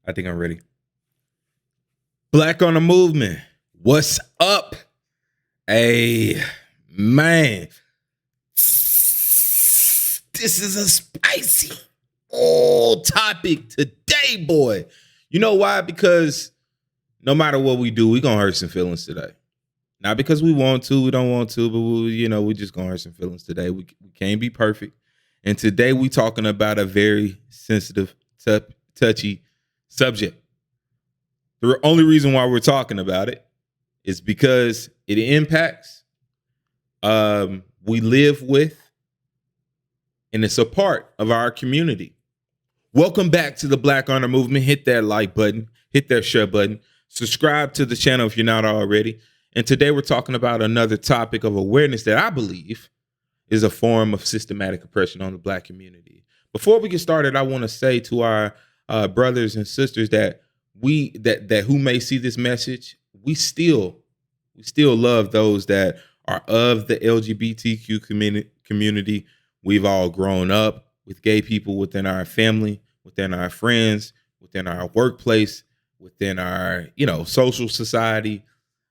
I think I'm ready. Black on the movement. What's up? Hey, man. This is a spicy topic today, boy. You know why? Because no matter what we do, we're going to hurt some feelings today. Not because we want to, we don't want to, but we're just going to hurt some feelings today. We can't be perfect. And today we're talking about a very sensitive, touchy subject. The only reason why we're talking about it is because it impacts we live with, and it's a part of our community. Welcome back to the Black Honor Movement. Hit that like button, hit that share button, subscribe to the channel if you're not already. And today we're talking about another topic of awareness that I believe is a form of systematic oppression on the Black community. Before we get started, I want to say to our brothers and sisters that who may see this message, we still love those that are of the LGBTQ community. We've all grown up with gay people within our family, within our friends, within our workplace, within our social society.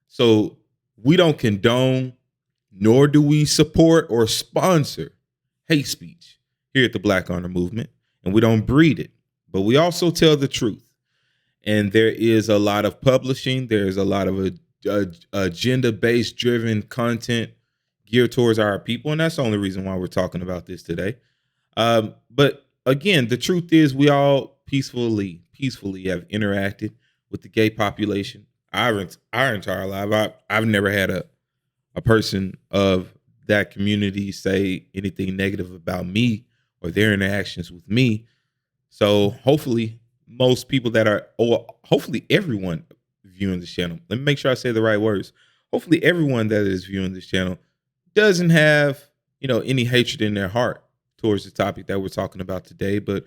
So we don't condone, nor do we support or sponsor hate speech here at the Black Honor Movement, and we don't breed it, but we also tell the truth. And there is a lot of publishing. There's a lot of agenda-based driven content geared towards our people. And that's the only reason why we're talking about this today. But again, the truth is we all peacefully have interacted with the gay population. Our entire life. I've never had a person of that community say anything negative about me or their interactions with me. So hopefully most people hopefully everyone viewing this channel, let me make sure I say the right words. Hopefully everyone that is viewing this channel doesn't have, any hatred in their heart towards the topic that we're talking about today. But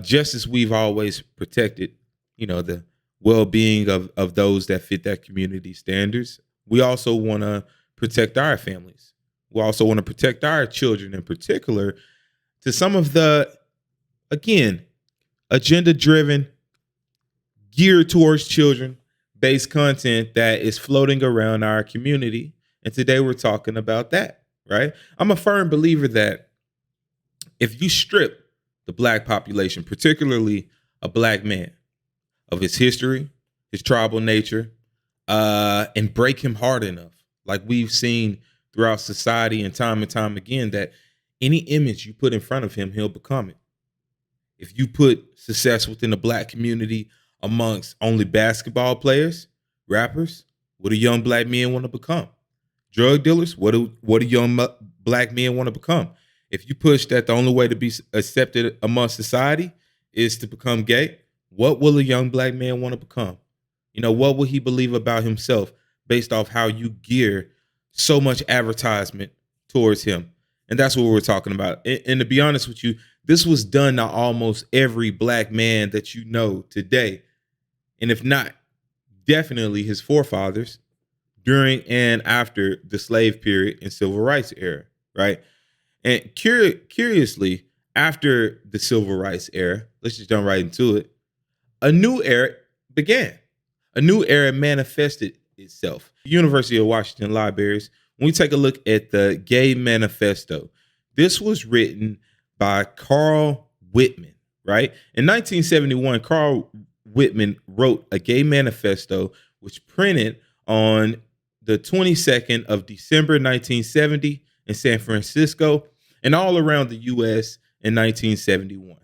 just as we've always protected, the well-being of those that fit that community standards, we also want to protect our families. We also want to protect our children in particular to some of the, again, agenda-driven, geared towards children-based content that is floating around our community. And today we're talking about that, right? I'm a firm believer that if you strip the Black population, particularly a Black man, of his history, his tribal nature, and break him hard enough, like we've seen throughout society and time again, that any image you put in front of him, he'll become it. If you put success within the Black community amongst only basketball players, rappers, what do young Black men want to become? Drug dealers, what do young Black men want to become? If you push that the only way to be accepted amongst society is to become gay, what will a young Black man want to become? What will he believe about himself based off how you gear so much advertisement towards him? And that's what we're talking about. And to be honest with you, this was done to almost every Black man that you know today. And if not, definitely his forefathers during and after the slave period and civil rights era, right? And curiously, after the civil rights era, let's just jump right into it, a new era began. A new era manifested itself. University of Washington libraries, when we take a look at the Gay Manifesto, this was written by Carl Whitman, right? In 1971, Carl Whitman wrote a Gay Manifesto, which printed on the 22nd of December, 1970 in San Francisco and all around the U.S. in 1971.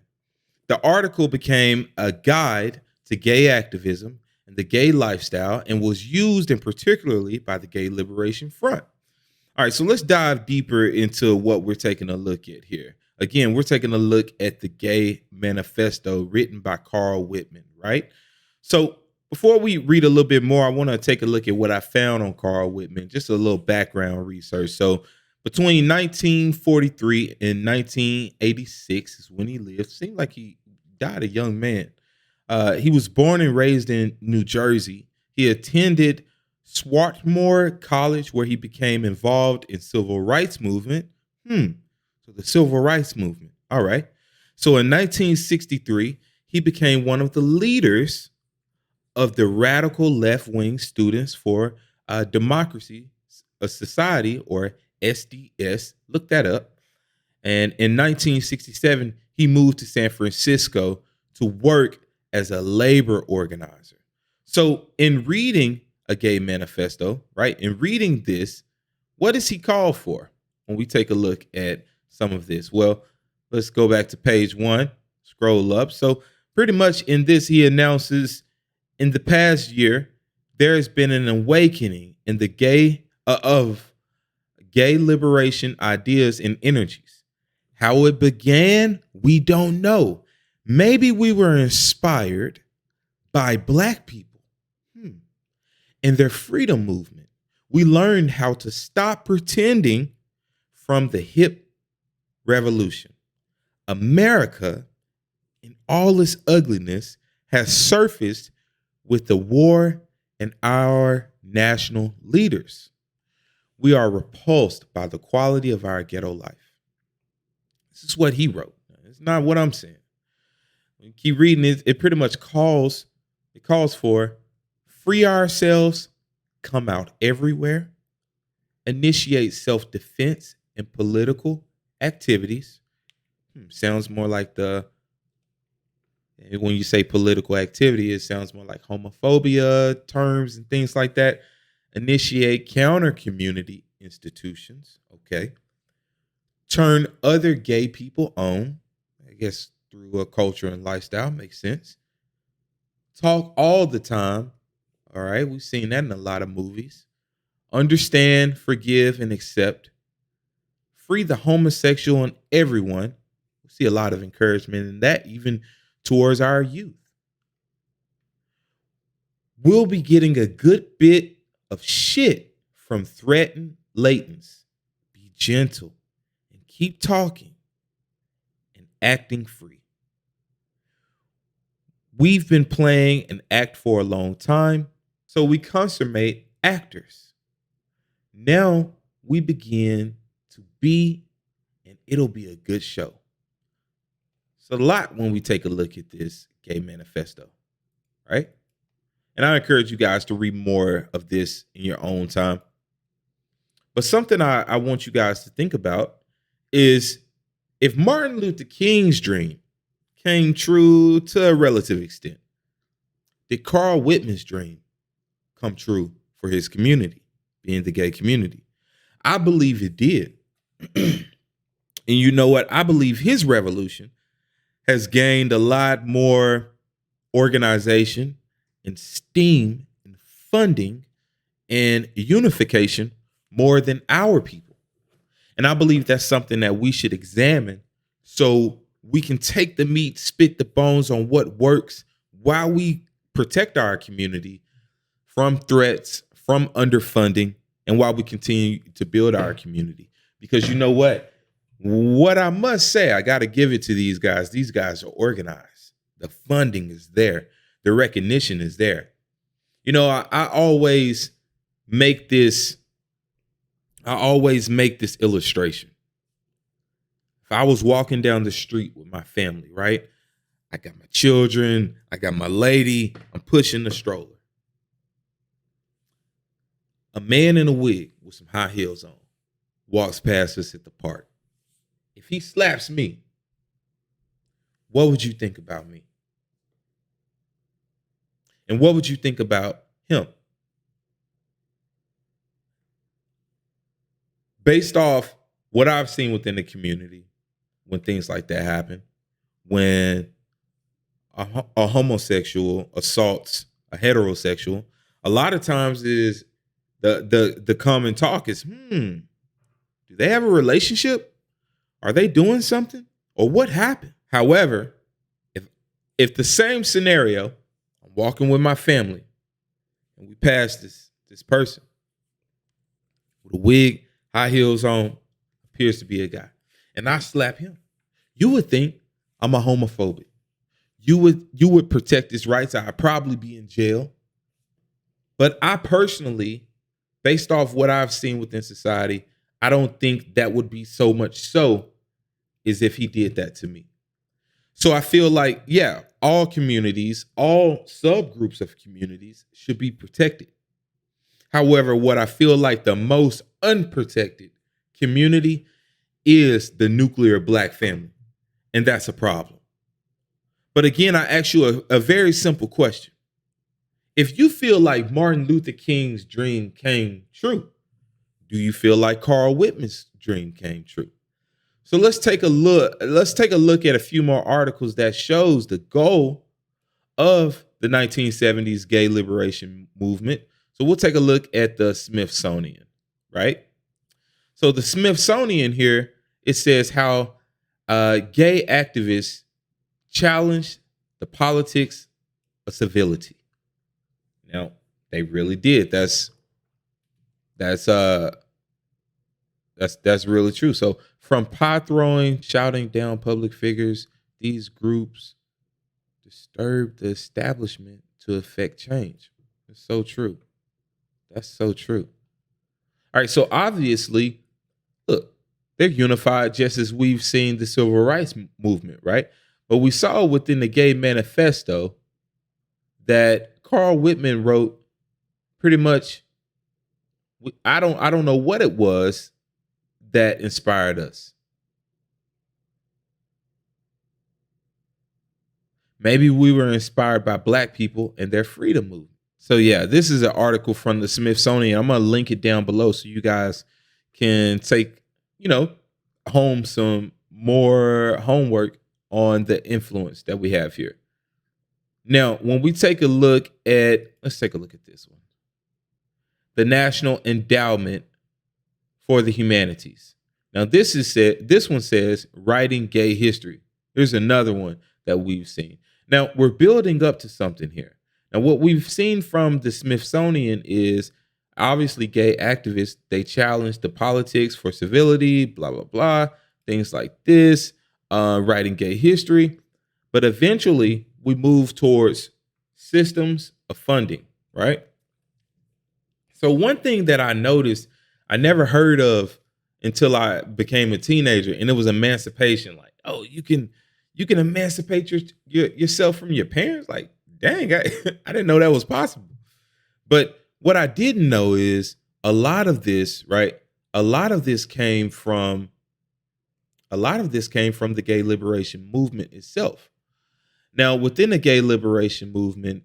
The article became a guide to gay activism and the gay lifestyle and was used in particularly by the Gay Liberation Front. All right, so let's dive deeper into what we're taking a look at here. Again, we're taking a look at the Gay Manifesto written by Carl Whitman, right? So before we read a little bit more, I want to take a look at what I found on Carl Whitman, just a little background research. So between 1943 and 1986 is when he lived. Seemed like he died a young man. He was born and raised in New Jersey. He attended Swarthmore College, where he became involved in civil rights movement. So the civil rights movement. All right. So in 1963, he became one of the leaders of the radical left-wing Students for Democracy, a Society, or SDS. Look that up. And in 1967, he moved to San Francisco to work as a labor organizer. So in reading a gay manifesto, right, in reading this, what does he call for when we take a look at some of this? Well, let's go back to page 1, scroll up. So pretty much in this, he announces in the past year, there has been an awakening in the of gay liberation ideas and energies. How it began, we don't know. Maybe we were inspired by Black people and their freedom movement. We learned how to stop pretending from the hip revolution. America, in all its ugliness, has surfaced with the war and our national leaders. We are repulsed by the quality of our ghetto life. This is what he wrote. It's not what I'm saying. When you keep reading it, it pretty much calls for free ourselves, come out everywhere, initiate self-defense and political activities. Sounds more like when you say political activity, it sounds more like homophobia terms and things like that. Initiate counter community institutions. Okay. Turn other gay people on, I guess through a culture and lifestyle, makes sense. Talk all the time. All right. We've seen that in a lot of movies. Understand, forgive, and accept. Free the homosexual and everyone. We see a lot of encouragement in that, even towards our youth. We'll be getting a good bit of shit from threatened latents. Be gentle and keep talking and acting free. We've been playing an act for a long time, so we consummate actors. Now we begin to be, and it'll be a good show. It's a lot when we take a look at this gay manifesto, right? And I encourage you guys to read more of this in your own time. But something I want you guys to think about is if Martin Luther King's dream came true to a relative extent, did Carl Whitman's dream come true for his community, being the gay community? I believe it did. And you know what? I believe his revolution has gained a lot more organization and steam and funding and unification more than our people. And I believe that's something that we should examine so we can take the meat, spit the bones on what works while we protect our community from threats, from underfunding, and while we continue to build our community. Because you know what? What I must say, I got to give it to these guys. These guys are organized. The funding is there. The recognition is there. You know, I always make this illustration. If I was walking down the street with my family, right? I got my children, I got my lady, I'm pushing the stroller. A man in a wig with some high heels on walks past us at the park. If he slaps me, what would you think about me? And what would you think about him? Based off what I've seen within the community, when things like that happen, when a homosexual assaults a heterosexual, a lot of times is the common talk is, do they have a relationship? Are they doing something? Or what happened? However, if the same scenario, I'm walking with my family and we pass this person with a wig, high heels on, appears to be a guy, and I slap him, you would think I'm a homophobic. You would protect his rights. I'd probably be in jail. But I personally, based off what I've seen within society, I don't think that would be so much so as if he did that to me. So I feel like, yeah, all communities, all subgroups of communities should be protected. However, what I feel like the most unprotected community is the nuclear black family. And that's a problem. But again, I ask you a very simple question. If you feel like Martin Luther King's dream came true, do you feel like Carl Whitman's dream came true? So let's take a look. Let's take a look at a few more articles that shows the goal of the 1970s gay liberation movement. So we'll take a look at the Smithsonian, right? So the Smithsonian here, it says how gay activists challenged the politics of civility. Now, they really did. That's really true. So from pot throwing, shouting down public figures, these groups disturb the establishment to effect change. It's so true. That's so true. All right, so obviously, look, they're unified just as we've seen the civil rights movement, right? But we saw within the gay manifesto that Carl Whitman wrote pretty much, I don't know what it was that inspired us. Maybe we were inspired by black people and their freedom movement. So yeah, this is an article from the Smithsonian. I'm going to link it down below so you guys can take, home some more homework on the influence that we have here. Now, when we take a look at, let's take a look at this one. The National Endowment for the Humanities. Now, this one says writing gay history. Here's another one that we've seen. Now, we're building up to something here. Now, what we've seen from the Smithsonian is obviously gay activists, they challenge the politics for civility, blah, blah, blah, things like this, writing gay history. But eventually, we move towards systems of funding, right? So one thing that I noticed, I never heard of until I became a teenager, and it was emancipation. Like, oh, you can emancipate yourself from your parents. Like, dang, I didn't know that was possible. But what I didn't know is a lot of this, right? A lot of this came from the gay liberation movement itself. Now, within the gay liberation movement,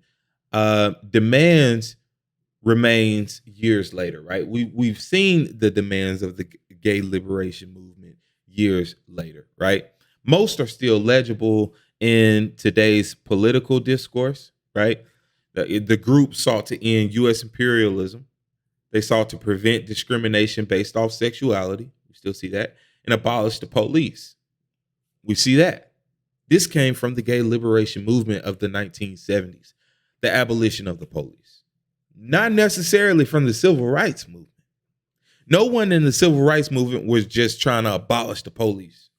demands remains years later, right? We've seen the demands of the gay liberation movement years later, right? Most are still legible in today's political discourse, right? The group sought to end U.S. imperialism. They sought to prevent discrimination based off sexuality. We still see that. And abolish the police. We see that. This came from the gay liberation movement of the 1970s, the abolition of the police. Not necessarily from the civil rights movement. No one in the civil rights movement was just trying to abolish the police.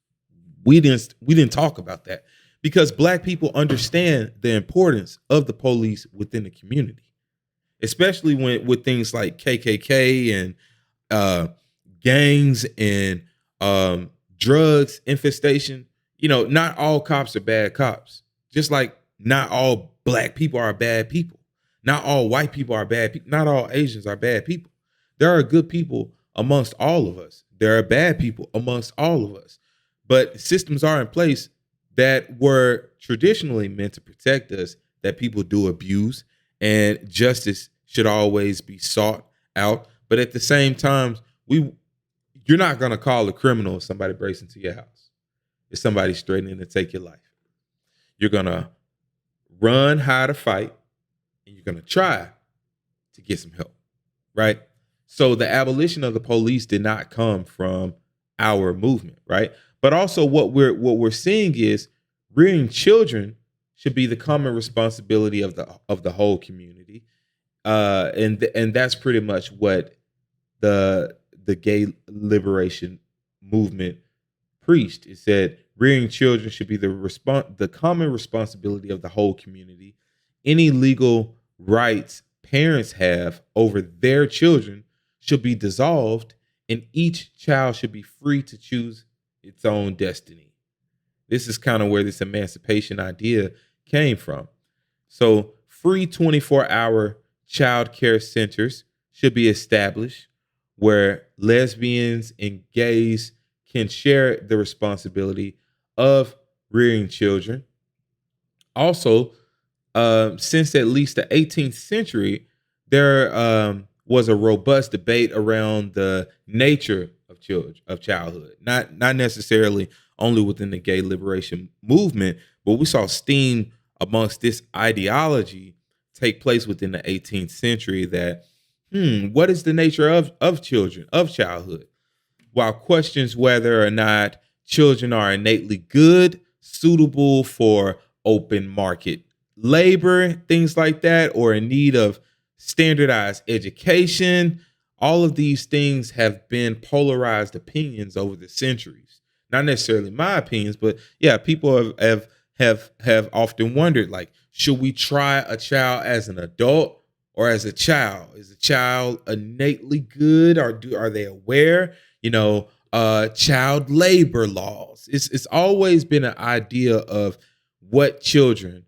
We didn't talk about that because black people understand the importance of the police within the community, especially with things like KKK and gangs and drugs infestation. Not all cops are bad cops. Just like not all black people are bad people. Not all white people are bad people. Not all Asians are bad people. There are good people amongst all of us. There are bad people amongst all of us. But systems are in place that were traditionally meant to protect us that people do abuse, and justice should always be sought out. But at the same time, you're not going to call a criminal if somebody breaks into your house. If somebody's threatening to take your life. You're going to run, hide, or fight, and you're going to try to get some help, right? So the abolition of the police did not come from our movement, right? But also what we're seeing is rearing children should be the common responsibility of the whole community. And that's pretty much what the gay liberation movement preached. It said rearing children should be the common responsibility of the whole community. Any legal rights parents have over their children should be dissolved, and each child should be free to choose its own destiny. This is kind of where this emancipation idea came from. So free 24-hour child care centers should be established where lesbians and gays can share the responsibility of rearing children. Also, since at least the 18th century, there was a robust debate around the nature of childhood. Not necessarily only within the gay liberation movement, but we saw steam amongst this ideology take place within the 18th century. That what is the nature of children, of childhood? While questions whether or not children are innately good, suitable for open market labor, things like that, or in need of standardized education. All of these things have been polarized opinions over the centuries. Not necessarily my opinions, but yeah, people have often wondered, like, should we try a child as an adult or as a child? Is a child innately good, or are they aware? Child labor laws. It's always been an idea of what children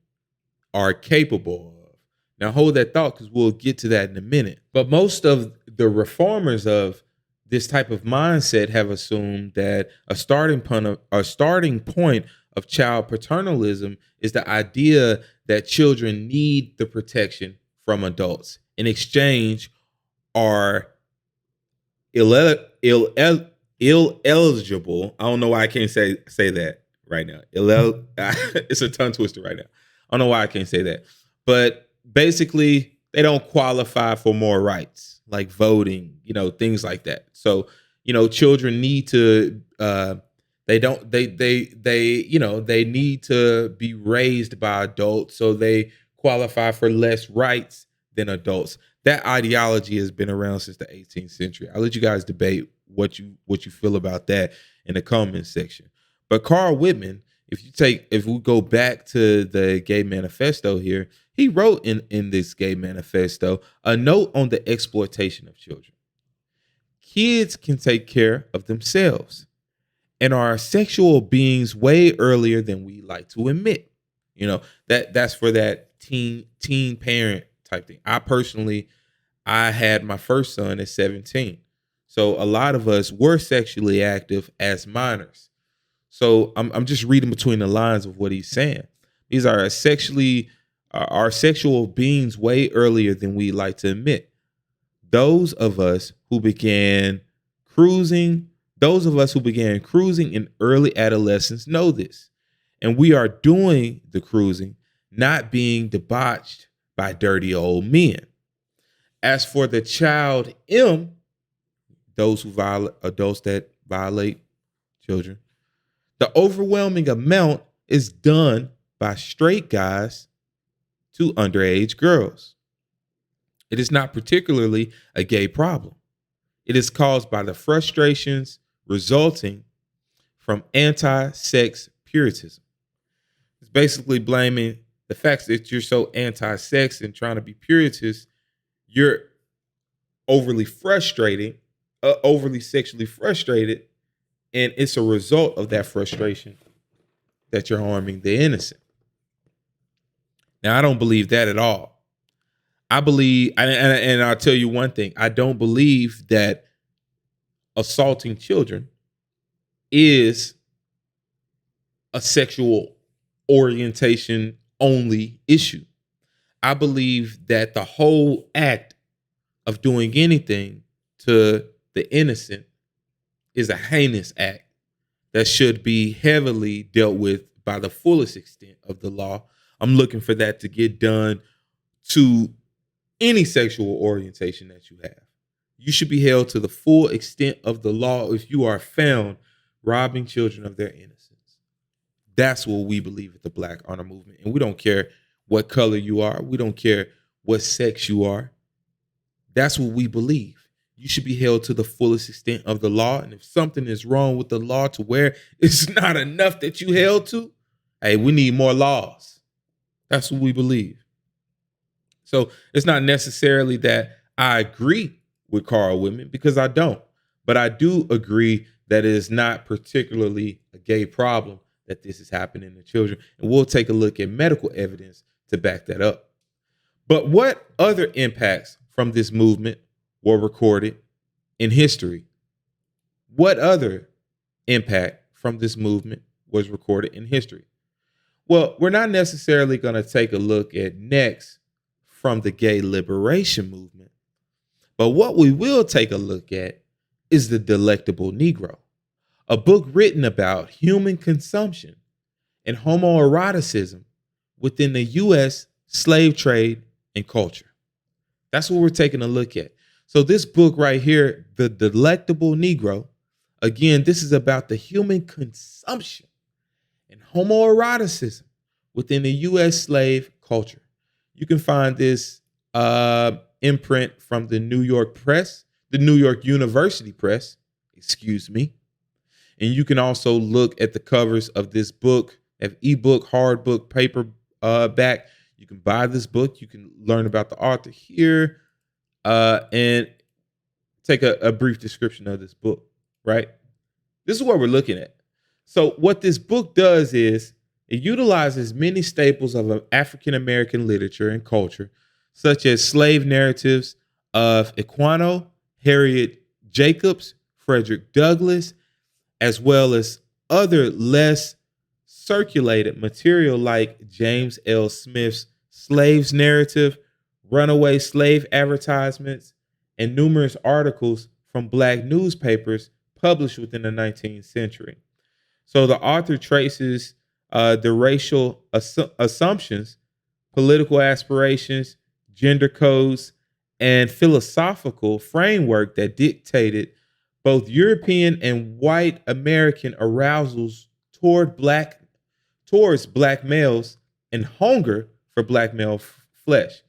are capable of. Now hold that thought, because we'll get to that in a minute. But most of the reformers of this type of mindset have assumed that a starting point of child paternalism is the idea that children need the protection from adults. In exchange, are eligible. I don't know why I can't say that right now. It's a tongue twister right now. I don't know why I can't say that. But basically, they don't qualify for more rights, like voting, things like that. So, children need to they need to be raised by adults, so they qualify for less rights than adults. That ideology has been around since the 18th century. I'll let you guys debate what you feel about that in the comments section. But Carl Whitman, if we go back to the Gay Manifesto here, he wrote in this Gay Manifesto a note on the exploitation of children. Kids can take care of themselves and are sexual beings way earlier than we like to admit. That's for that teen parent type thing. I had my first son at 17. So a lot of us were sexually active as minors. So I'm just reading between the lines of what he's saying. These are sexual beings way earlier than we like to admit. Those of us who began cruising in early adolescence know this. And we are doing the cruising, not being debauched by dirty old men. As for the child M, adults that violate children, the overwhelming amount is done by straight guys to underage girls. It is not particularly a gay problem. It is caused by the frustrations resulting from anti-sex puritanism. It's basically blaming the fact that you're so anti-sex and trying to be puritist. You're overly sexually frustrated, and it's a result of that frustration that you're harming the innocent. Now, I don't believe that at all. I believe, and I'll tell you one thing, I don't believe that assaulting children is a sexual orientation only issue. I believe that the whole act of doing anything to the innocent is a heinous act that should be heavily dealt with by the fullest extent of the law. I'm looking for that to get done to any sexual orientation that you have. You should be held to the full extent of the law if you are found robbing children of their innocence. That's what we believe at the Black Honor Movement. And we don't care what color you are. We don't care what sex you are. That's what we believe. You should be held to the fullest extent of the law. And if something is wrong with the law to where it's not enough that you held to, hey, we need more laws. That's what we believe. So it's not necessarily that I agree with Carl Whitman, because I don't. But I do agree that it is not particularly a gay problem that this is happening to children. And we'll take a look at medical evidence to back that up. But what other impacts from this movement were recorded in history? What other impact from this movement was recorded in history? Well, we're not necessarily going to take a look at next from the gay liberation movement, but what we will take a look at is The Delectable Negro, a book written about human consumption and homoeroticism within the U.S. slave trade and culture. That's what we're taking a look at. So this book right here, The Delectable Negro, again, this is about the human consumption and homoeroticism within the U.S. slave culture. You can find this imprint from the New York Press, the New York University Press, excuse me. And you can also look at the covers of this book, have ebook, hard book, paper back. You can buy this book. You can learn about the author here and take a brief description of this book, right? This is what we're looking at. So what this book does is it utilizes many staples of African-American literature and culture, such as slave narratives of Equano, Harriet Jacobs, Frederick Douglass, as well as other less circulated material like James L. Smith's Slaves Narrative, runaway slave advertisements, and numerous articles from Black newspapers published within the 19th century. So the author traces the racial assumptions, political aspirations, gender codes, and philosophical framework that dictated both European and white American arousals towards black males and hunger for black male flesh.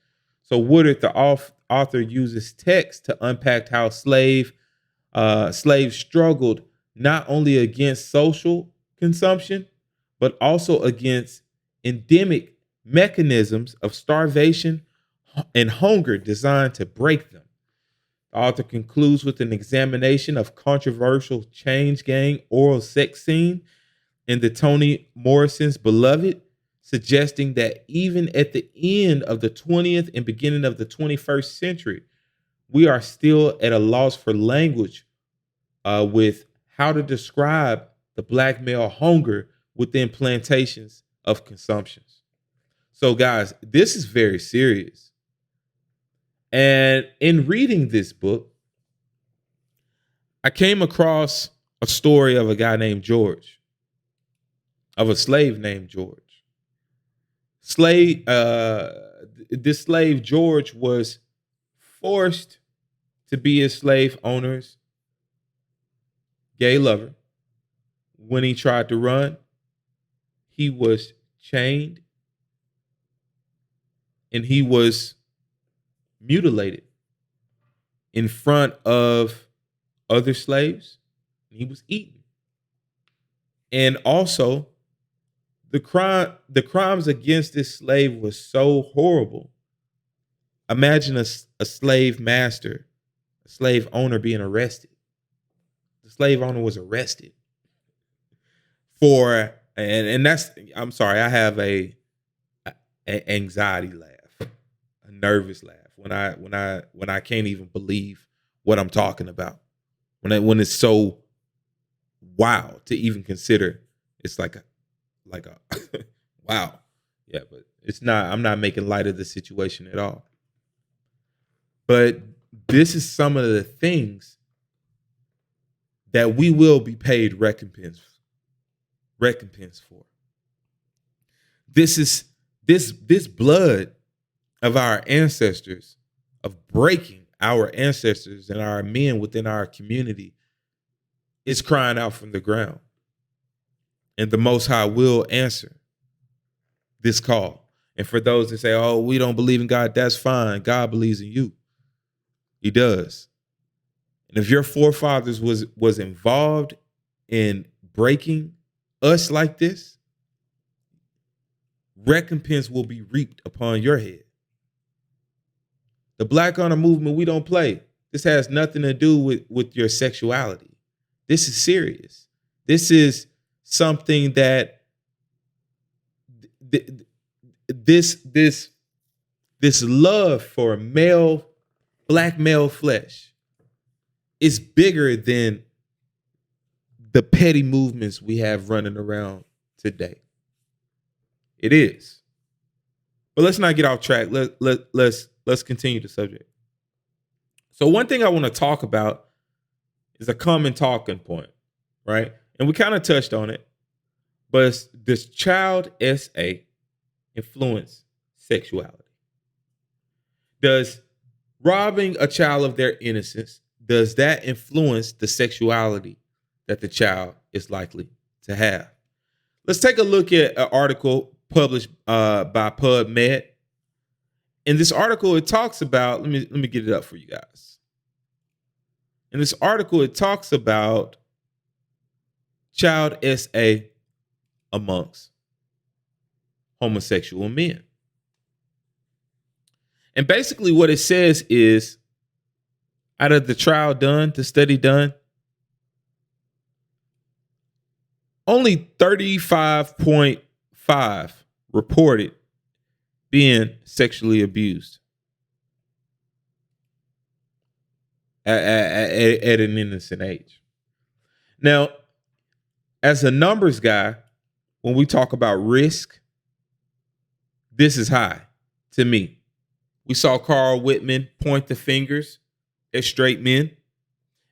So Woodard, the author, uses text to unpack how slaves struggled not only against social consumption, but also against endemic mechanisms of starvation and hunger designed to break them. The author concludes with an examination of controversial change gang oral sex scene in the Toni Morrison's Beloved, suggesting that even at the end of the 20th and beginning of the 21st century, we are still at a loss for language with how to describe the black male hunger within plantations of consumptions. So guys, this is very serious. And in reading this book, I came across a story of a guy named George, of a slave named George. This slave George was forced to be his slave owner's gay lover. When he tried to run, he was chained and he was mutilated in front of other slaves. He was eaten. And also, the crimes against this slave was so horrible. Imagine a slave master, a slave owner being arrested. The slave owner was arrested for, and that's, I'm sorry, I have a anxiety laugh, a nervous laugh when I can't even believe what I'm talking about. When it's so wild to even consider. It's like a wow. Yeah, but it's not, I'm not making light of the situation at all. But this is some of the things that we will be paid recompense for. This is this blood of our ancestors, of breaking our ancestors and our men within our community, is crying out from the ground. And the Most High will answer this call. And for those that say, oh, we don't believe in God, that's fine. God believes in you. He does. And if your forefathers was involved in breaking us like this, recompense will be reaped upon your head. The Black Honor Movement, we don't play. This has nothing to do with your sexuality. This is serious. This is something that th- this love for black male flesh is bigger than the petty movements we have running around today. It is. But let's not get off track. Let's continue the subject. So one thing I want to talk about is a common talking point, right? And we kind of touched on it, but does child SA influence sexuality? Does robbing a child of their innocence, does that influence the sexuality that the child is likely to have? Let's take a look at an article published by PubMed. In this article, it talks about, let me get it up for you guys. In this article, it talks about child SA amongst homosexual men. And basically what it says is, out of the study done, only 35.5 reported being sexually abused at an innocent age. Now, as a numbers guy, when we talk about risk, this is high to me. We saw Carl Whitman point the fingers at straight men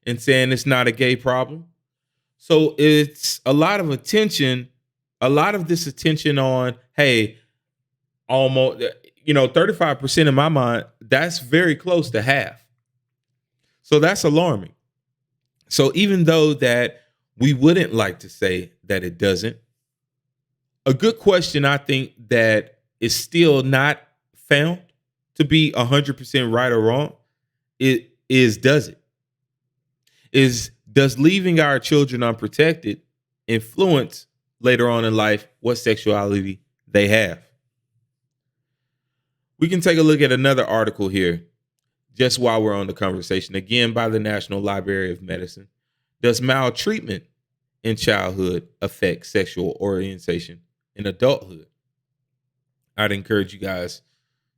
and saying it's not a gay problem. So it's a lot of attention, a lot of this attention on, hey, almost, 35% in my mind, that's very close to half. So that's alarming. So even though that we wouldn't like to say that it doesn't, a good question I think that is still not found to be 100% right or wrong, does it? Does leaving our children unprotected influence later on in life what sexuality they have? We can take a look at another article here just while we're on the conversation, again by the National Library of Medicine. Does maltreatment in childhood affect sexual orientation in adulthood? I'd encourage you guys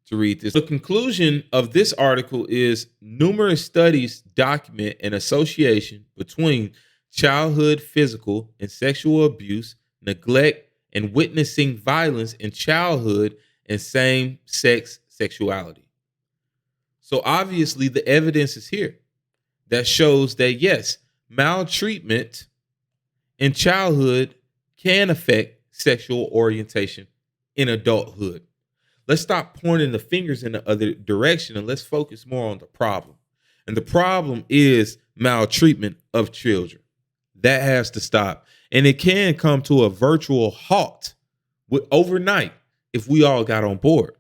to read this. The conclusion of this article is numerous studies document an association between childhood physical and sexual abuse, neglect, and witnessing violence in childhood and same-sex sexuality. So obviously the evidence is here that shows that yes, maltreatment in childhood can affect sexual orientation in adulthood. Let's stop pointing the fingers in the other direction and let's focus more on the problem. And the problem is maltreatment of children. That has to stop. And it can come to a virtual halt overnight if we all got on board.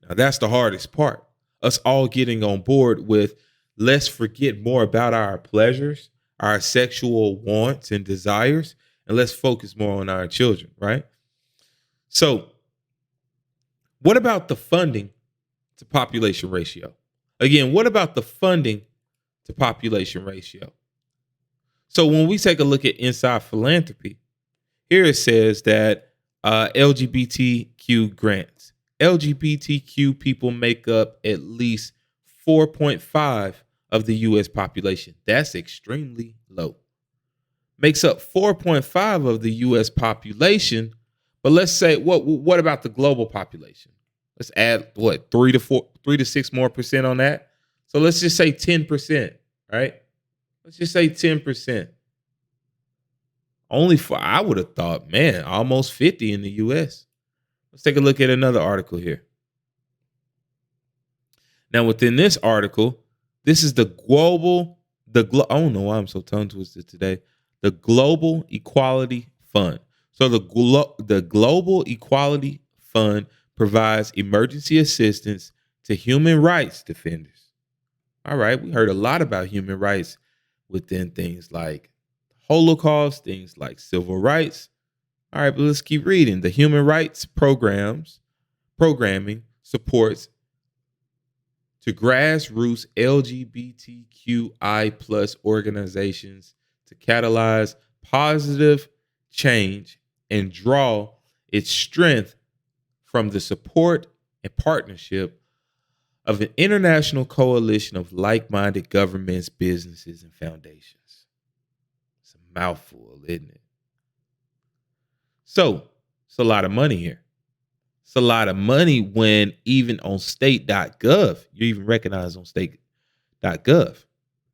Now, that's the hardest part. Us all getting on board with, let's forget more about our pleasures, our sexual wants and desires, and let's focus more on our children, right? So, what about the funding to population ratio? Again, what about the funding to population ratio? So when we take a look at Inside Philanthropy, here it says that LGBTQ grants. LGBTQ people make up at least 4.5 of the U.S. population. That's extremely low. Makes up 4.5 of the U.S. population. But let's say, what about the global population? Let's add 3 to 6 more percent on that. So let's just say 10%, right? Let's just say 10%. I would have thought, man, almost 50 in the US. Let's take a look at another article here. Now, within this article, this is I don't know why I'm so tongue twisted today. The Global Equality Fund. So the Global Equality Fund provides emergency assistance to human rights defenders. All right, we heard a lot about human rights within things like Holocaust, things like civil rights. All right, but let's keep reading. The human rights programming supports to grassroots LGBTQI plus organizations to catalyze positive change and draw its strength from the support and partnership of an international coalition of like-minded governments, businesses, and foundations. It's a mouthful, isn't it? So it's a lot of money here. It's a lot of money when even on state.gov, you even recognize on state.gov.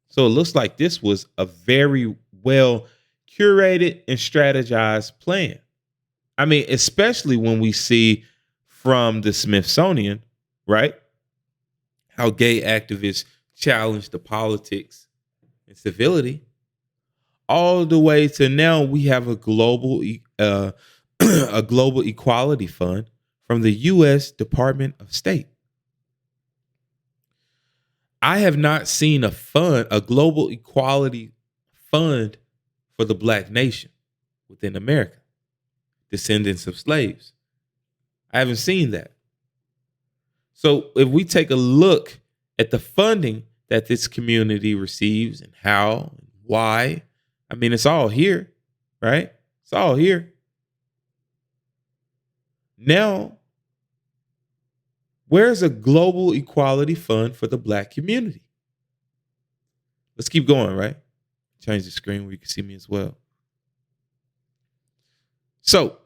So it looks like this was a very well curated and strategized plan. I mean, especially when we see from the Smithsonian, right? How gay activists challenge the politics and civility, all the way to now we have a global a global equality fund from the U.S. Department of State. I have not seen a global equality fund for the Black nation within America, descendants of slaves. I haven't seen that. So if we take a look at the funding that this community receives and how and why, I mean, it's all here, right? It's all here. Now, where's a global equality fund for the Black community? Let's keep going, right? Change the screen where you can see me as well. So,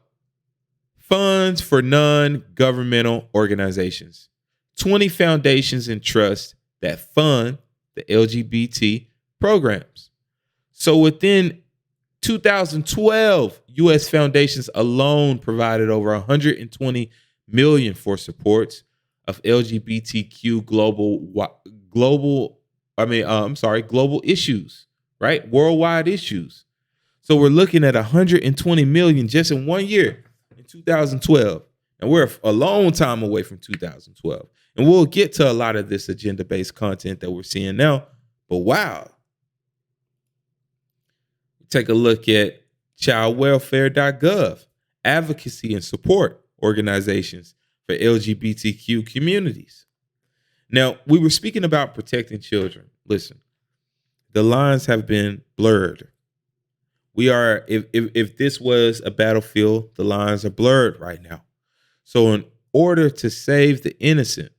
funds for non-governmental organizations. 20 foundations and trusts that fund the LGBT programs. So within 2012, U.S. foundations alone provided over 120 million for supports of LGBTQ global issues, right? Worldwide issues. So we're looking at 120 million just in 1 year in 2012. And we're a long time away from 2012. And we'll get to a lot of this agenda-based content that we're seeing now. But wow. Take a look at childwelfare.gov, advocacy and support organizations for LGBTQ communities. Now, we were speaking about protecting children. Listen, the lines have been blurred. We are, if this was a battlefield, the lines are blurred right now. So in order to save the innocent,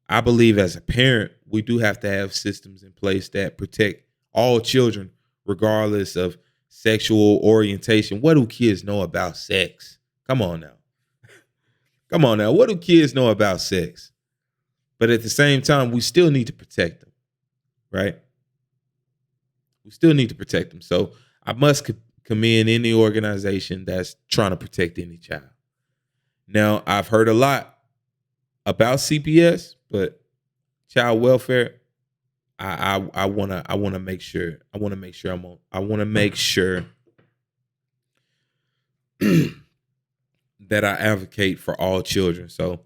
I believe as a parent, we do have to have systems in place that protect all children, regardless of sexual orientation. What do kids know about sex? Come on now. Come on now. What do kids know about sex? But at the same time, we still need to protect them, right? We still need to protect them. So I must commend any organization that's trying to protect any child. Now, I've heard a lot about CPS, but child welfare, I want to make sure that I advocate for all children. So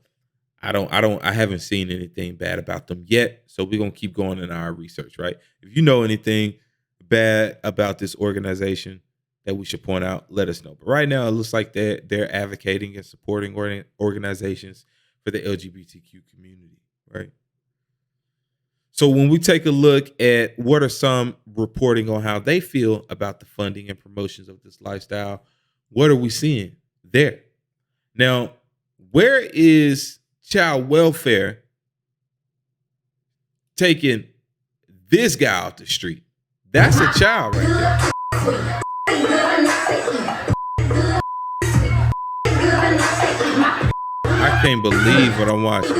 I haven't seen anything bad about them yet. So we're going to keep going in our research, right? If you know anything bad about this organization that we should point out, let us know. But right now it looks like they're advocating and supporting organizations for the LGBTQ community, right? So when we take a look at what are some reporting on how they feel about the funding and promotions of this lifestyle, what are we seeing there? Now, where is child welfare taking this guy out the street? That's a child right there. I can't believe what I'm watching.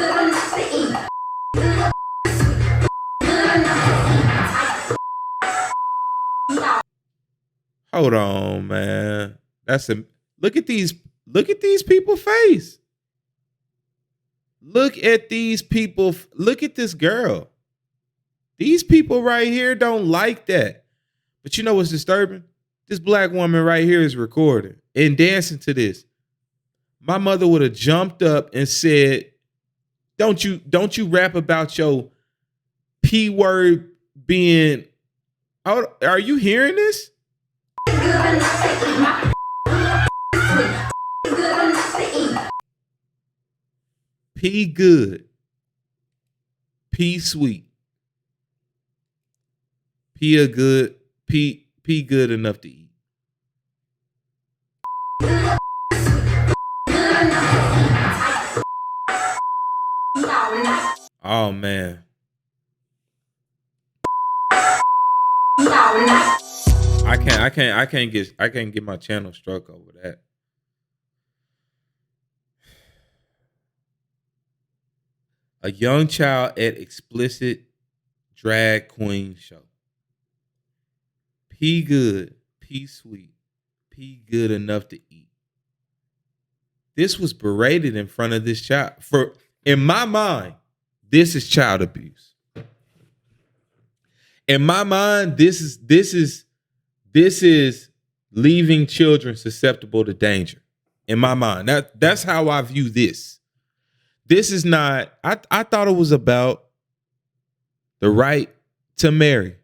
Hold on, man. Look at these people's face. Look at these people. Look at this girl. These people right here don't like that. But you know what's disturbing? This black woman right here is recording and dancing to this. My mother would have jumped up and said, don't you rap about your P word being, are you hearing this? P good. P sweet. P good enough to eat. Oh man. I can't get my channel struck over that. A young child at explicit drag queen show. P good, P sweet, P good enough to eat. This was berated in front of this child. In my mind, this is child abuse. In my mind, this is leaving children susceptible to danger. In my mind, that's how I view this. This is not. I thought it was about the right to marry,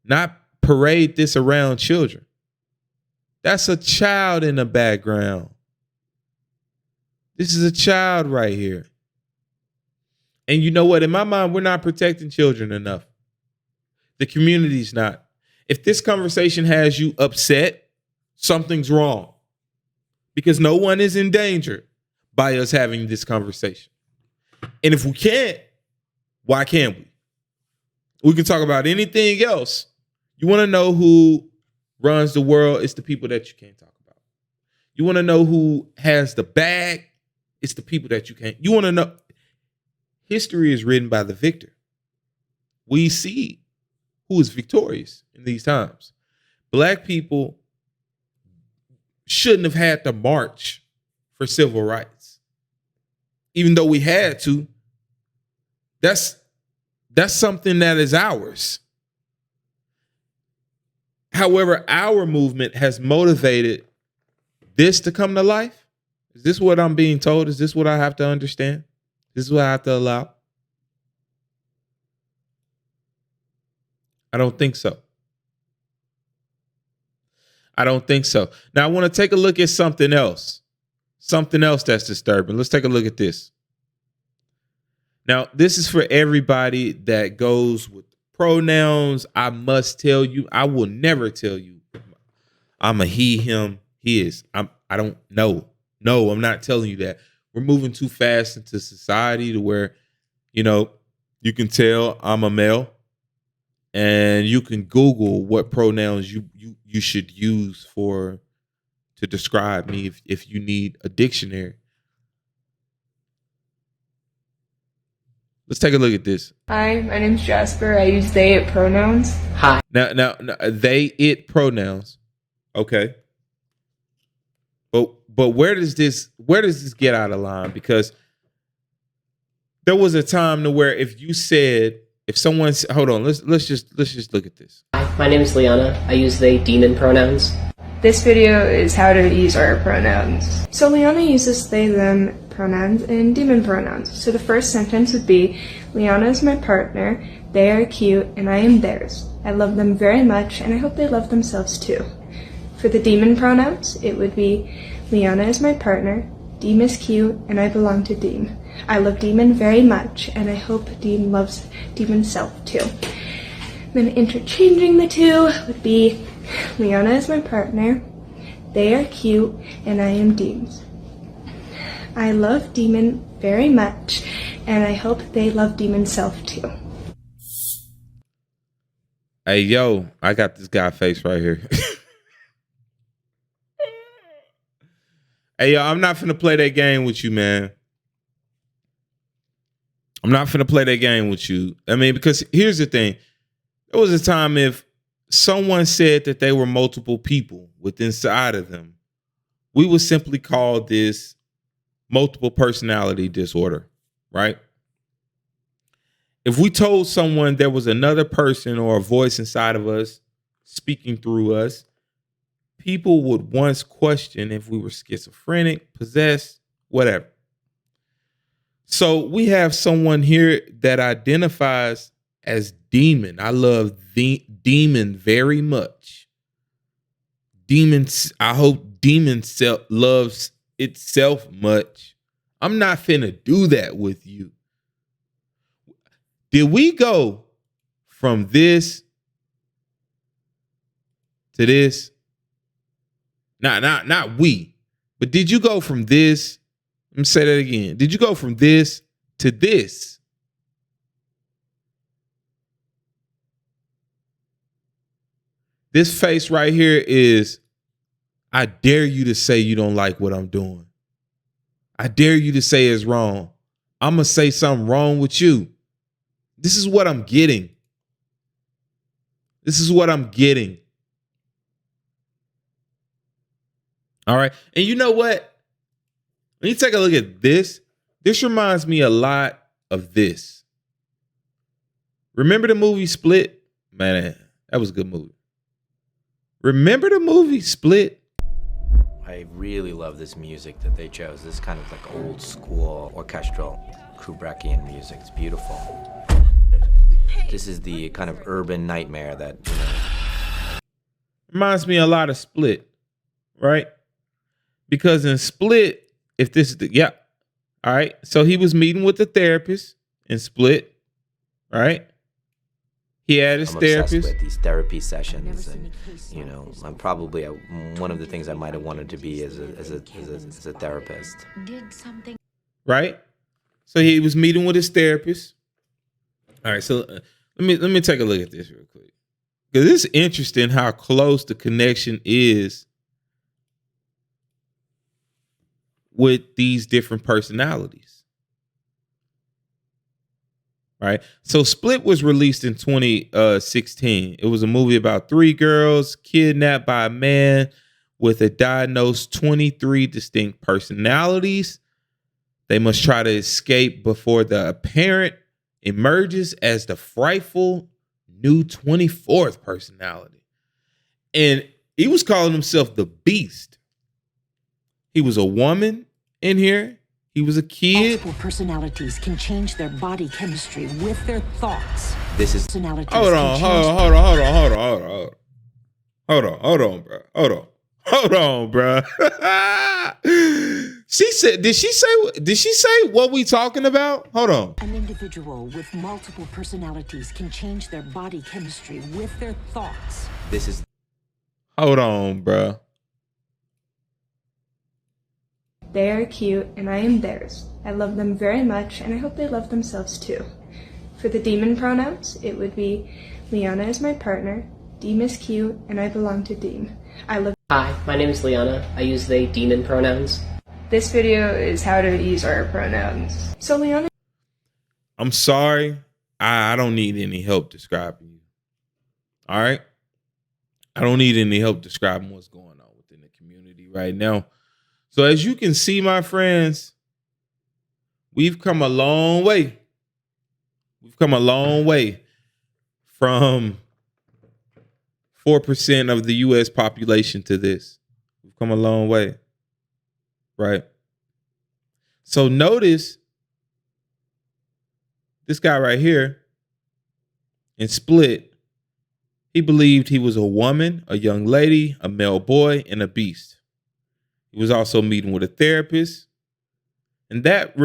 not parade this around children. That's a child in the background. This is a child right here. And you know what? In my mind, we're not protecting children enough. The community's not. If this conversation has you upset, something's wrong. Because no one is in danger by us having this conversation. And if we can't, why can't we? We can talk about anything else. You want to know who runs the world? It's the people that you can't talk about. You want to know who has the bag? It's the people that you can't. You want to know? History is written by the victor. We see who is victorious in these times. Black people shouldn't have had to march for civil rights. Even though we had to, that's something that is ours. However, our movement has motivated this to come to life. Is this what I'm being told? Is this what I have to understand? This is what I have to allow? I don't think so. I don't think so. Now, I want to take a look at something else. Something else that's disturbing. Let's take a look at this. Now, this is for everybody that goes with pronouns. I must tell you, I will never tell you I'm a he, him, his. I don't know. No, I'm not telling you that. We're moving too fast into society to where, you can tell I'm a male. And you can Google what pronouns you should use to describe me if you need a dictionary. Let's take a look at this. Hi, my name's Jasper. I use they, it pronouns. Hi. Now, they, it pronouns. Okay. But where does this get out of line? Because there was a time to where if someone's, hold on, let's just look at this. Hi, my name is Liana. I use they, demon pronouns. This video is how to use our pronouns. So Liana uses they, them pronouns and demon pronouns. So the first sentence would be, Liana is my partner, they are cute, and I am theirs. I love them very much, and I hope they love themselves too. For the demon pronouns, it would be, Liana is my partner, Deem is cute, and I belong to Deem. I love Demon very much, and I hope Deem loves Demon's self too. Then interchanging the two would be, Liana is my partner, they are cute, and I am Deem's. I love Demon very much, and I hope they love Demon's self too. Hey, yo, I got this guy face right here. Hey, yo, I'm not finna play that game with you, man. I'm not finna play that game with you. I mean, because here's the thing. There was a time if someone said that they were multiple people within inside of them, we would simply call this multiple personality disorder, right? If we told someone there was another person or a voice inside of us speaking through us, people would once question if we were schizophrenic, possessed, whatever. So we have someone here that identifies as demon. I love the demon very much. Demons, I hope demon loves itself much. I'm not finna do that with you. Did we go from this to this? Not we, but did you go from this? Let me say that again. Did you go from this to this. This face right here is, I dare you to say you don't like what I'm doing. I dare you to say it's wrong. I'm going to say something wrong with you. This is what I'm getting. This is what I'm getting. All right. And you know what? When you take a look at this, this reminds me a lot of this. Remember the movie Split? Man, that was a good movie. Remember the movie Split? I really love this music that they chose. This kind of like old school orchestral Kubrickian music. It's beautiful. This is the kind of urban nightmare that, you know. Reminds me a lot of Split, right? Because in Split, if this is the, yeah. All right. So he was meeting with the therapist in Split, right? He had his I'm therapist. obsessed with these therapy sessions, and you know, I'm probably one of the things I might have wanted to be as a therapist. Did something Right? So he was meeting with his therapist. All right, so let me take a look at this real quick, because it's interesting how close the connection is with these different personalities. Right. So Split was released in 2016. It was a movie about three girls kidnapped by a man with a diagnosed 23 distinct personalities. They must try to escape before the parent emerges as the frightful new 24th personality. And he was calling himself the Beast. He was a woman in here. He was a kid. multiple personalities can change their body chemistry with their thoughts. This is Personalities Hold can on, change hold on, bro. She said, did she say what we talking about? Hold on. An individual with multiple personalities can change their body chemistry with their thoughts. this is Hold on, bro. They are cute, and I am theirs. I love them very much, and I hope they love themselves too. For the demon pronouns, it would be Liana is my partner, Deem is cute, and I belong to Deem. I love. Hi, my name is Liana. I use they demon pronouns. This video is how to use our pronouns. So Liana. I'm sorry. I don't need any help describing you. All right? I don't need any help describing what's going on within the community right now. So as you can see, my friends, we've come a long way. We've come a long way from 4% of the U.S. population to this. We've come a long way, right? So notice this guy right here in Split, he believed he was a woman, a young lady, a male boy, and a beast. He was also meeting with a therapist. And that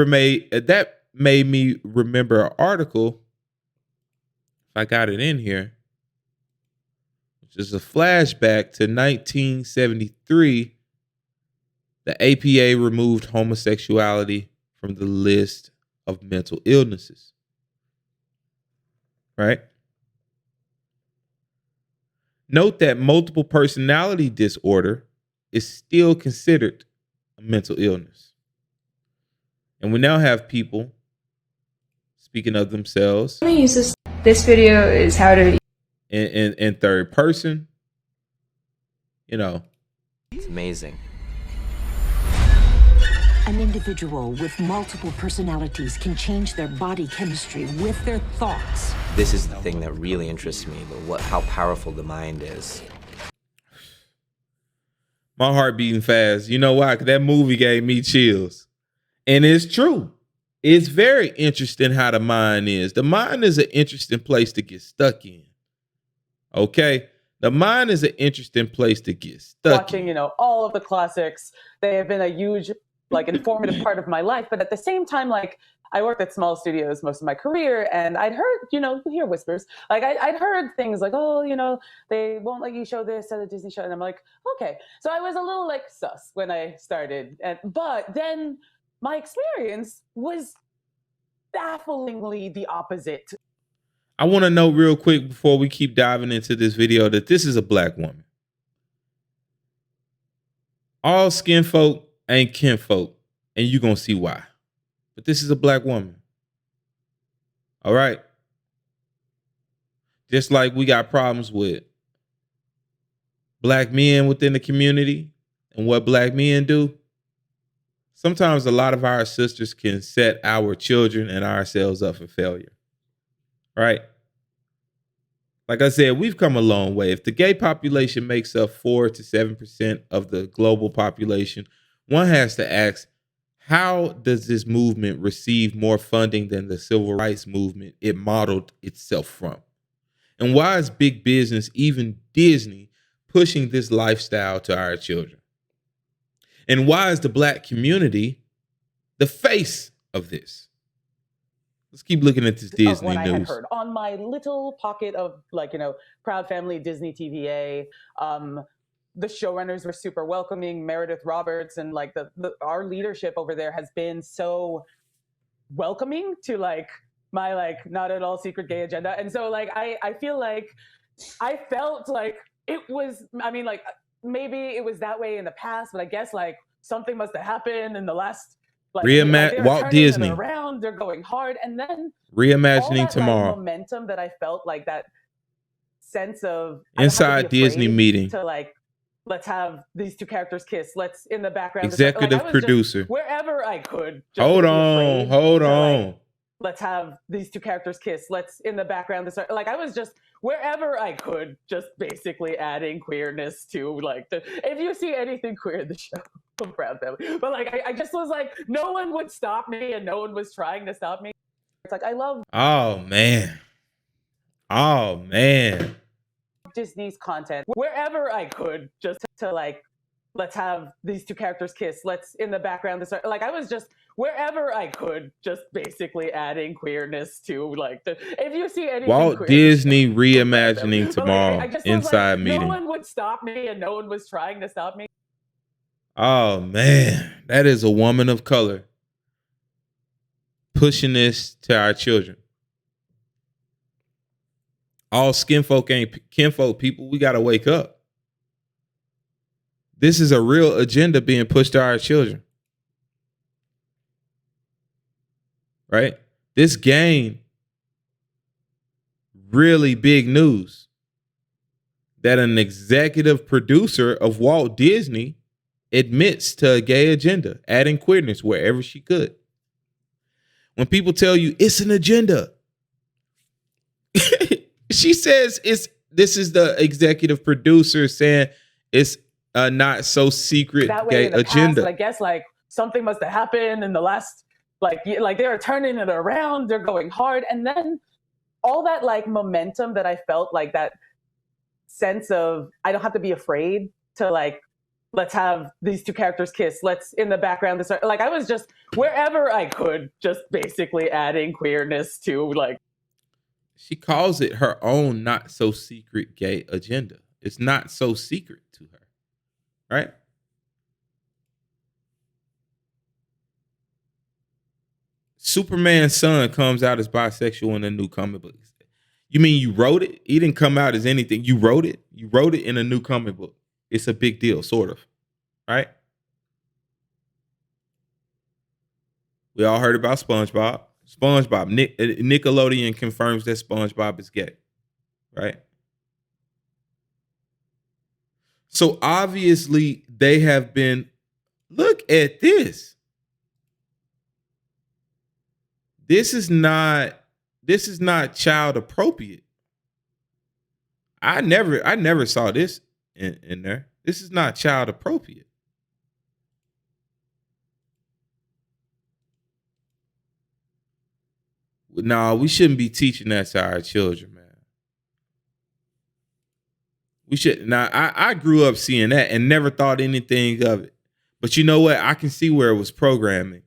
made me remember an article, if I got it in here, which is a flashback to 1973. The APA removed homosexuality from the list of mental illnesses. Right? Note that multiple personality disorder is still considered a mental illness. And we now have people speaking of themselves. I'm gonna use this. This video is how to. In third person. You know. it's amazing. An individual with multiple personalities can change their body chemistry with their thoughts. This is the thing that really interests me, how powerful the mind is. My heart beating fast. You know why? 'Cause that movie gave me chills. And it's true. It's very interesting how the mind is. The mind is an interesting place to get stuck in. Okay? The mind is an interesting place to get stuck Watching, in. all of the classics, they have been a huge, informative part of my life. But at the same time, I worked at small studios most of my career, and I'd heard, you hear whispers. I'd heard things like, oh, they won't let you show this at a Disney show. And I'm like, okay. So I was a little sus when I started. But then my experience was bafflingly the opposite. I want to know real quick before we keep diving into this video that this is a black woman. All skin folk ain't kinfolk, and you're going to see why. But this is a black woman. All right? Just like we got problems with black men within the community and what black men do, sometimes a lot of our sisters can set our children and ourselves up for failure. Right? Like I said, we've come a long way. If the gay population makes up 4 to 7% of the global population, one has to ask, how does this movement receive more funding than the civil rights movement it modeled itself from? And why is big business, even Disney, pushing this lifestyle to our children? And why is the black community the face of this? Let's keep looking at this Disney what I had news. heard on my little pocket of Proud Family Disney TVA. The showrunners were super welcoming. Meredith Roberts and our leadership over there has been so welcoming to my not at all secret gay agenda. And so I feel like I felt like it was, maybe it was that way in the past, but I guess something must have happened in the last Walt Disney around, they're going hard, and then reimagining tomorrow. Momentum that I felt, that sense of inside Disney meeting to let's have these two characters kiss. Let's in the background. Executive producer. Wherever I could. Hold on. Let's have these two characters kiss. Let's in the background. I was just wherever I could, just basically adding queerness to if you see anything queer in the show, I'm Proud Family. But I just was no one would stop me, and no one was trying to stop me. It's I love. Oh man. Disney's content wherever I could, just to let's have these two characters kiss. Let's in the background. I was just wherever I could, just basically adding queerness to if you see anything Walt queer, Disney reimagining tomorrow. I just inside meeting. No one would stop me, and no one was trying to stop me. Oh man, that is a woman of color pushing this to our children. All skin folk ain't kinfolk, people. We got to wake up. This is a real agenda being pushed to our children. Right? This gained really big news that an executive producer of Walt Disney admits to a gay agenda, adding queerness wherever she could. When people tell you it's an agenda, she says this is the executive producer saying it's a not so secret gay agenda. Past, I guess something must have happened in the last they're turning it around, they're going hard, and then all that momentum that I felt, that sense of I don't have to be afraid to let's have these two characters kiss. Let's in the background. I was just wherever I could, just basically adding queerness to She calls it her own not so secret gay agenda. It's not so secret to her, right? Superman's son comes out as bisexual in a new comic book. You mean you wrote it? He didn't come out as anything. You wrote it? You wrote it in a new comic book. It's a big deal, sort of, right? We all heard about SpongeBob. Nickelodeon confirms that SpongeBob is gay, right? So obviously they have been, look at this. This is not child appropriate. I never saw this in there. This is not child appropriate. No, we shouldn't be teaching that to our children, man. We should. Now, I grew up seeing that and never thought anything of it. But you know what? I can see where it was programming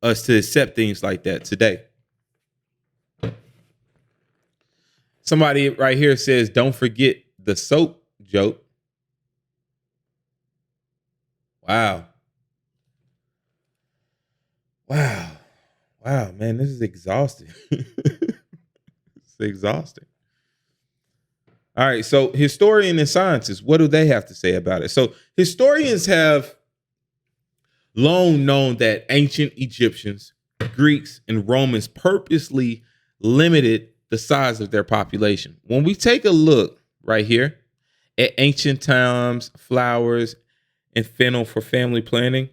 us to accept things like that today. Somebody right here says, don't forget the soap joke. Wow. Wow, man, this is exhausting. It's exhausting. All right, so historian and scientists, what do they have to say about it? So historians have long known that ancient Egyptians, Greeks, and Romans purposely limited the size of their population. When we take a look right here at ancient times, flowers, and fennel for family planning,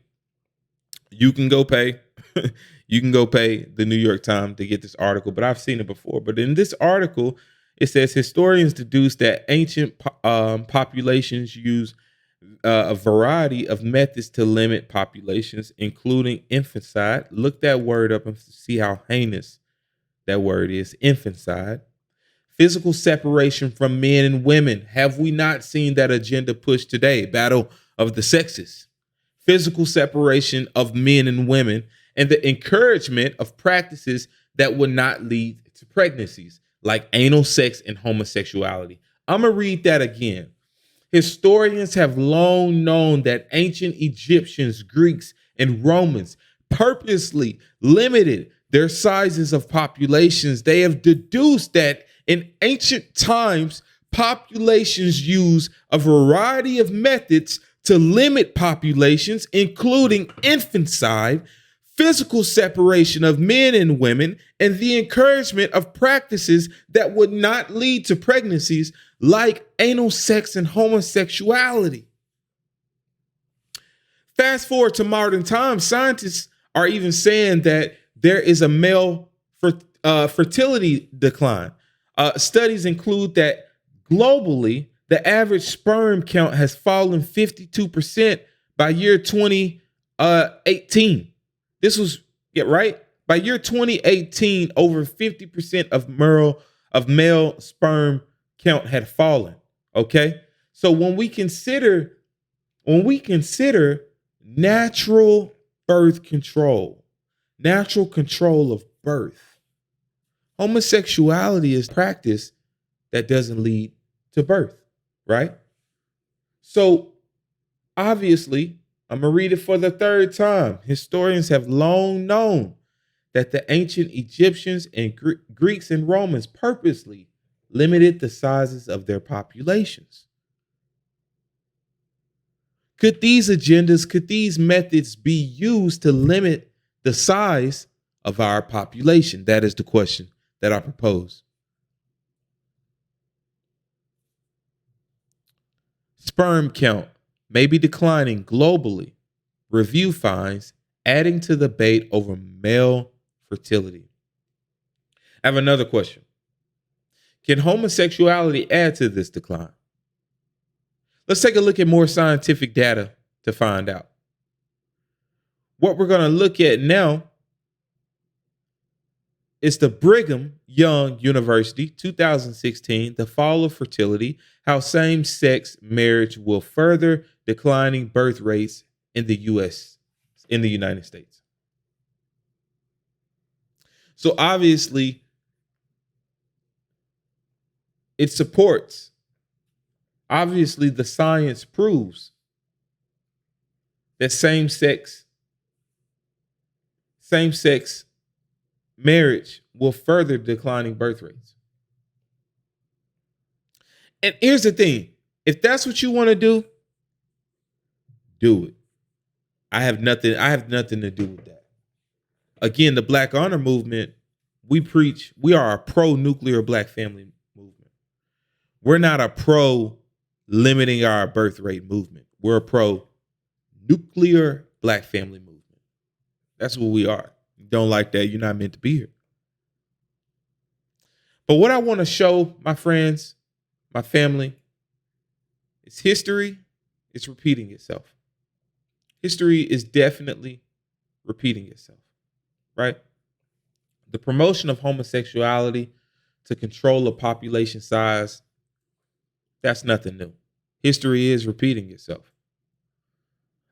you can go pay the New York Times to get this article, but I've seen it before. But in this article, it says historians deduce that ancient populations use a variety of methods to limit populations, including infanticide. Look that word up and see how heinous that word is, infanticide. Physical separation from men and women. Have we not seen that agenda pushed today? Battle of the sexes. Physical separation of men and women, and the encouragement of practices that would not lead to pregnancies, like anal sex and homosexuality. I'm going to read that again. Historians have long known that ancient Egyptians, Greeks, and Romans purposely limited their sizes of populations. They have deduced that in ancient times, populations use a variety of methods to limit populations, including infanticide, physical separation of men and women, and the encouragement of practices that would not lead to pregnancies, like anal sex and homosexuality. Fast forward to modern times, scientists are even saying that there is a male fertility decline. Studies include that globally, the average sperm count has fallen 52% by year 2018. This was, right? By year 2018, over 50% of male sperm count had fallen. Okay. So when we consider natural birth control, natural control of birth, homosexuality is practice that doesn't lead to birth, right? So obviously, I'm going to read it for the third time. Historians have long known that the ancient Egyptians and Greeks and Romans purposely limited the sizes of their populations. Could these methods be used to limit the size of our population? That is the question that I propose. Sperm count may be declining globally. Review finds adding to the debate over male fertility. I have another question. Can homosexuality add to this decline? Let's take a look at more scientific data to find out. What we're going to look at now is the Brigham Young University, 2016, The Fall of Fertility, How Same-Sex Marriage Will Further Declining Birth Rates in the United States. So obviously, it supports. Obviously, the science proves that same-sex marriage will further declining birth rates. And here's the thing. If that's what you want to do it. I have nothing to do with that. Again, the Black Honor Movement, we are a pro-nuclear Black family movement. We're not a pro-limiting our birth rate movement. We're a pro-nuclear Black family movement. That's what we are. You don't like that, you're not meant to be here. But what I want to show my friends, my family, is history is repeating itself. History is definitely repeating itself, right? The promotion of homosexuality to control a population size, that's nothing new. History is repeating itself.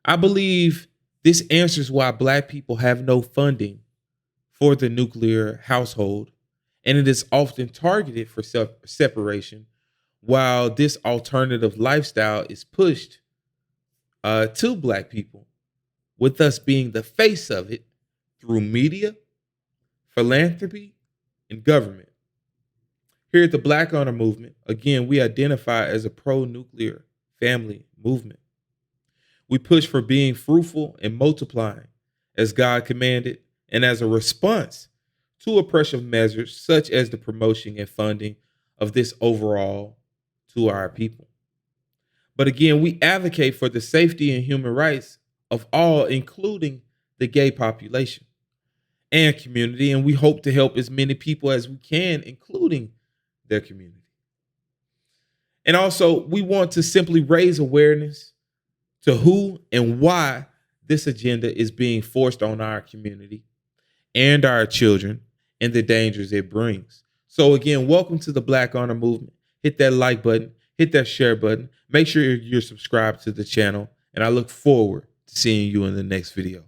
I believe this answers why Black people have no funding for the nuclear household, and it is often targeted for separation, while this alternative lifestyle is pushed to Black people, with us being the face of it through media, philanthropy, and government. Here at the Black Honor Movement, again, we identify as a pro-nuclear family movement. We push for being fruitful and multiplying as God commanded, and as a response to oppressive measures such as the promotion and funding of this overall to our people. But again, we advocate for the safety and human rights of all, including the gay population and community, and we hope to help as many people as we can, including their community. And also, we want to simply raise awareness to who and why this agenda is being forced on our community and our children and the dangers it brings. So again, welcome to the Black Honor Movement. Hit that like button, hit that share button. Make sure you're subscribed to the channel, and I look forward to seeing you in the next video.